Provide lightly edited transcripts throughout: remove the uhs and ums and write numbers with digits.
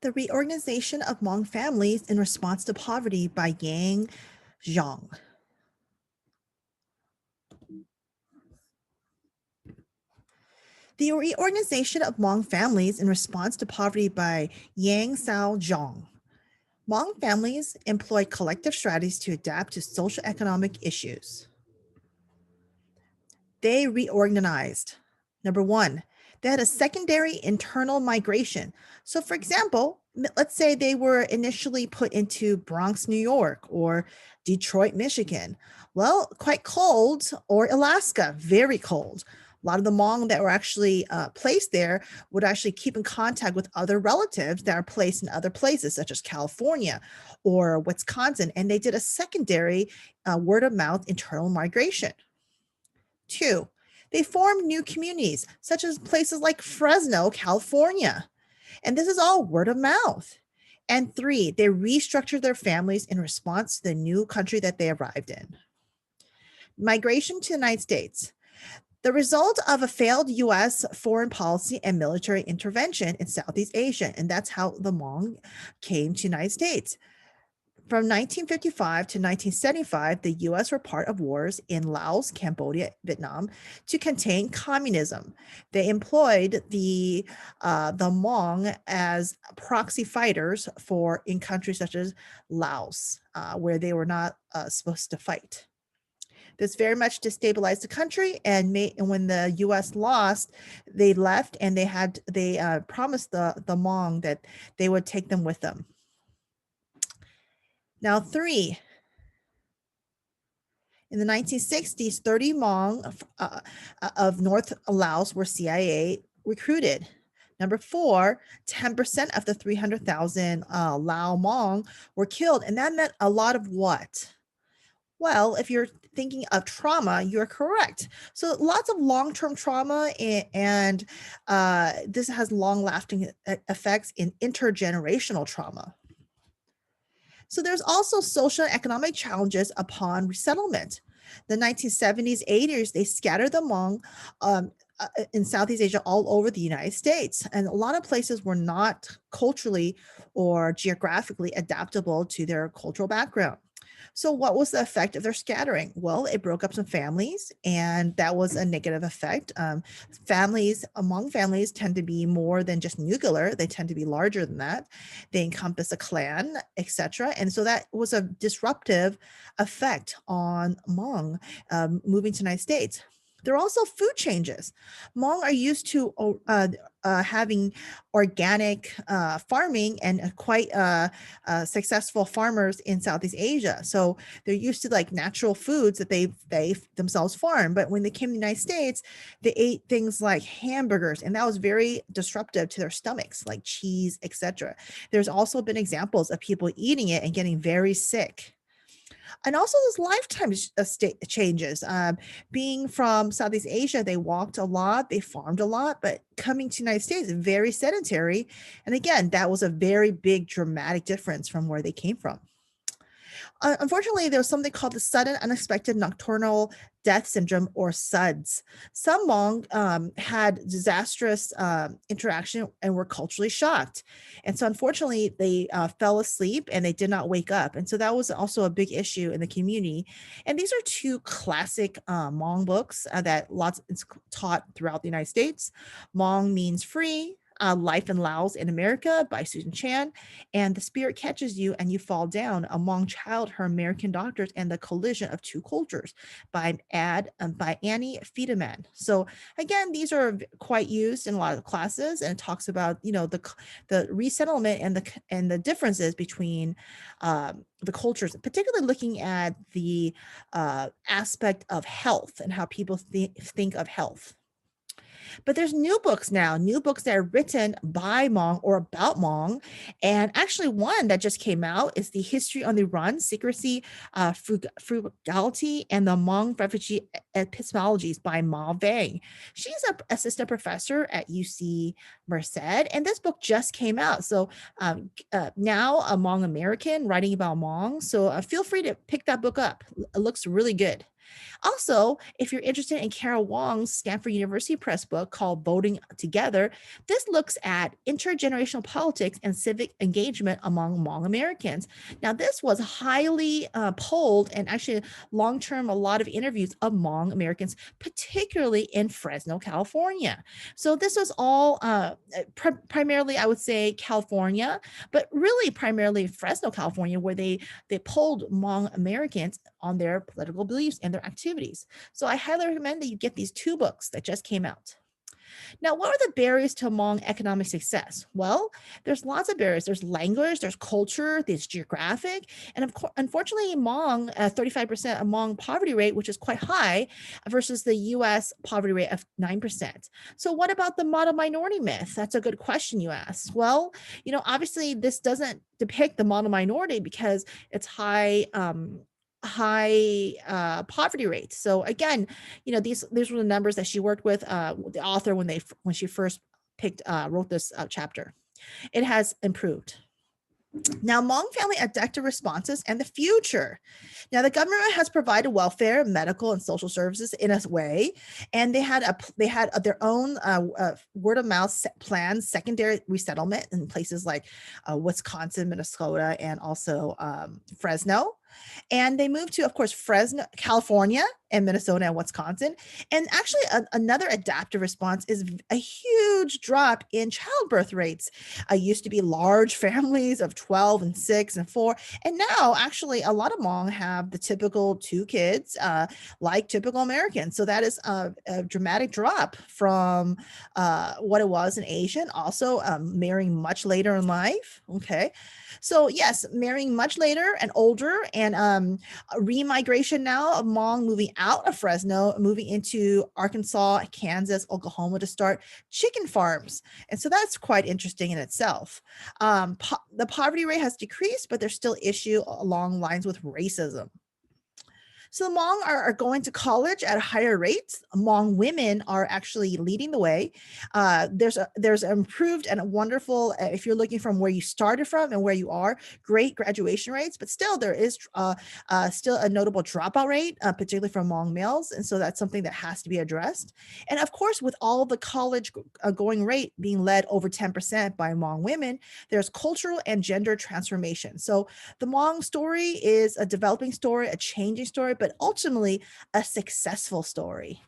The Reorganization of Hmong Families in Response to Poverty by Xiong. The Reorganization of Hmong Families in Response to Poverty by Xiong. Hmong families employ collective strategies to adapt to social economic issues. They reorganized. Number one, they had a secondary internal migration. So, for example, let's say they were initially put into Bronx, New York, or Detroit, Michigan. Well, quite cold, or Alaska, very cold. A lot of the Hmong that were actually placed there would actually keep in contact with other relatives that are placed in other places, such as California or Wisconsin, and they did a secondary word of mouth internal migration. Two, they formed new communities, such as places like Fresno, California. And this is all word of mouth. And three, they restructured their families in response to the new country that they arrived in. Migration to the United States. The result of a failed US foreign policy and military intervention in Southeast Asia. And that's how the Hmong came to the United States. From 1955 to 1975, the US were part of wars in Laos, Cambodia, Vietnam to contain communism. They employed the Hmong as proxy fighters in countries such as Laos, where they were not supposed to fight. This very much destabilized the country, and when the U.S. lost, they left, and they promised the Hmong that they would take them with them. Now, three, in the 1960s, 30 Hmong of North Laos were CIA recruited. Number four, 10% of the 300,000 Lao Hmong were killed. And that meant a lot of what? Well, if you're thinking of trauma, you're correct. So lots of long-term trauma, and this has long-lasting effects in intergenerational trauma. So there's also social and economic challenges upon resettlement. The 1970s, 80s, they scattered the Hmong in Southeast Asia all over the United States. And a lot of places were not culturally or geographically adaptable to their cultural background. So what was the effect of their scattering? Well, it broke up some families, and that was a negative effect. Hmong families tend to be more than just nuclear. They tend to be larger than that. They encompass a clan, etc. And so that was a disruptive effect on Hmong moving to the United States. There are also food changes. Hmong are used to having organic farming and quite successful farmers in Southeast Asia. So they're used to like natural foods that they themselves farm. But when they came to the United States, they ate things like hamburgers, and that was very disruptive to their stomachs, like cheese, etc. There's also been examples of people eating it and getting very sick. And also those lifetime changes. Being from Southeast Asia, they walked a lot, they farmed a lot, but coming to the United States, very sedentary. And again, that was a very big dramatic difference from where they came from. Unfortunately, there was something called the sudden unexpected nocturnal death syndrome, or SUDS. Some Hmong had disastrous interaction and were culturally shocked. And so unfortunately, they fell asleep and they did not wake up. And so that was also a big issue in the community. And these are two classic Hmong books that lots it's taught throughout the United States. Hmong means free. Life in Laos in America by Susan Chan, and The Spirit Catches You and You Fall Down, A Hmong Child, Her American Doctors, and the Collision of Two Cultures by Annie Fiedemann. So again, these are quite used in a lot of classes, and it talks about the resettlement and the differences between the cultures, particularly looking at the aspect of health and how people think of health. But there's new books now, new books that are written by Hmong or about Hmong. And actually one that just came out is The History on the Run, Secrecy, Frugality, and the Hmong Refugee Epistemologies by Ma Vang. She's an assistant professor at UC Merced, and this book just came out. So now a Hmong American writing about Hmong. So feel free to pick that book up. It looks really good. Also, if you're interested in Carol Wong's Stanford University Press book called Voting Together, this looks at intergenerational politics and civic engagement among Hmong Americans. Now, this was highly polled and actually long-term, a lot of interviews of Hmong Americans, particularly in Fresno, California. So this was all primarily, I would say, California, but really primarily Fresno, California, where they polled Hmong Americans on their political beliefs and their activities. So I highly recommend that you get these two books that just came out. Now, what are the barriers to Hmong economic success? Well, there's lots of barriers. There's language, there's culture, there's geographic, and of course, unfortunately, Hmong, 35% Hmong poverty rate, which is quite high, versus the U.S. poverty rate of 9%. So, what about the model minority myth? That's a good question you ask. Well, obviously, this doesn't depict the model minority because it's high poverty rate. So again, these were the numbers that she worked with the author when she first wrote this chapter. It has improved. Now, Hmong family adaptive responses and the future. Now, the government has provided welfare, medical, and social services in a way, and they had their own word of mouth plans, secondary resettlement in places like Wisconsin, Minnesota, and also Fresno. And they moved to, of course, Fresno, California, and Minnesota and Wisconsin. And actually, another adaptive response is a huge drop in childbirth rates. Used to be large families of 12 and 6 and 4. And now, actually, a lot of Hmong have the typical 2 kids, like typical Americans. So that is a dramatic drop from what it was in Asian. Also, marrying much later in life. Okay. So yes, marrying much later and older, and remigration now of Hmong moving out of Fresno, moving into Arkansas, Kansas, Oklahoma to start chicken farms. And so that's quite interesting in itself. The poverty rate has decreased, but there's still issue along lines with racism. So Hmong are going to college at higher rates. Hmong women are actually leading the way. There's improved and a wonderful, if you're looking from where you started from and where you are, great graduation rates, but still there is still a notable dropout rate, particularly from Hmong males. And so that's something that has to be addressed. And of course, with all the college going rate being led over 10% by Hmong women, there's cultural and gender transformation. So the Hmong story is a developing story, a changing story, but ultimately a successful story.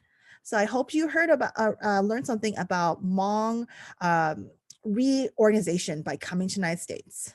So I hope you learned something about Hmong reorganization by coming to the United States.